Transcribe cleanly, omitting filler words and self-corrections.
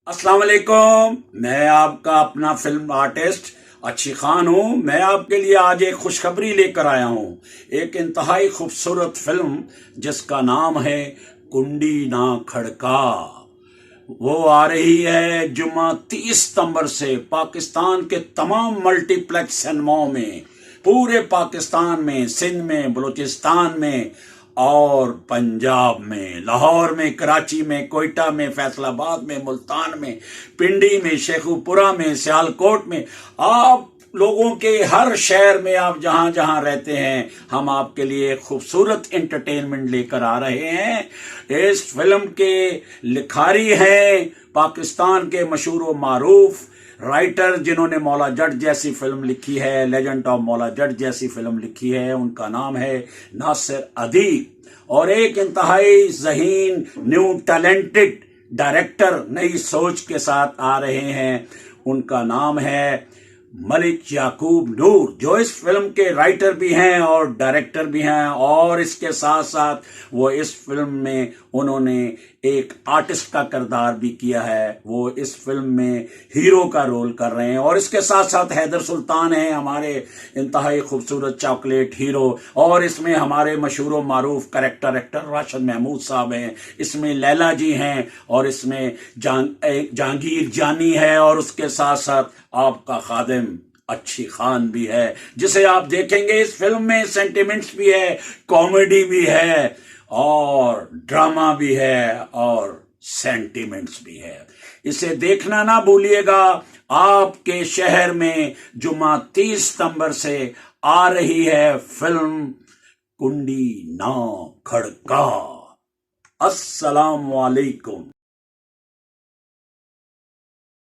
अस्सलाम वालेकुम। मैं आपका अपना फिल्म आर्टिस्ट अच्छी खान हूँ। मैं आपके लिए आज एक खुशखबरी लेकर आया हूँ। एक इंतहाई खूबसूरत फिल्म जिसका नाम है कुंडी ना खड़का। वो आ रही है जुम्मा 30 सितंबर से पाकिस्तान के तमाम मल्टीप्लेक्स सिनेमाओं में, पूरे पाकिस्तान में, सिंध में, बलूचिस्तान में और पंजाब में, लाहौर में, कराची में, कोयटा में, फैसलाबाद में, मुल्तान में, पिंडी में, शेखुपुरा में, सियालकोट में, आप लोगों के हर शहर में आप जहां जहां रहते हैं, हम आपके लिए खूबसूरत एंटरटेनमेंट लेकर आ रहे हैं। इस फिल्म के लिखारी हैं पाकिस्तान के मशहूर व मारूफ राइटर जिन्होंने मौला जट जैसी फिल्म लिखी है, लेजेंड ऑफ मौला जट जैसी फिल्म लिखी है। उनका नाम है नासिर अदीब। और एक इंतहाई ज़हीन न्यू टैलेंटेड डायरेक्टर नई सोच के साथ आ रहे हैं। उनका नाम है मलिक याकूब नूर, जो इस फिल्म के राइटर भी हैं और डायरेक्टर भी हैं। और इसके साथ साथ वो इस फिल्म में उन्होंने एक आर्टिस्ट का किरदार भी किया है। वो इस फिल्म में हीरो का रोल कर रहे हैं। और इसके साथ साथ हैदर सुल्तान हैं, हमारे इंतहाई खूबसूरत चॉकलेट हीरो। और इसमें हमारे मशहूर मारूफ करेक्टर एक्टर राशिद महमूद साहब हैं। इसमें लैला जी हैं और इसमें जहांगीर जानी है। और उसके साथ साथ आपका खादिम अच्छी खान भी है, जिसे आप देखेंगे। इस फिल्म में सेंटिमेंट्स भी है, कॉमेडी भी है और ड्रामा भी है और सेंटिमेंट्स भी है। इसे देखना ना भूलिएगा। आपके शहर में जुम्मा 30 सितंबर से आ रही है फिल्म कुंडी ना खड़का। अस्सलाम वालेकुम।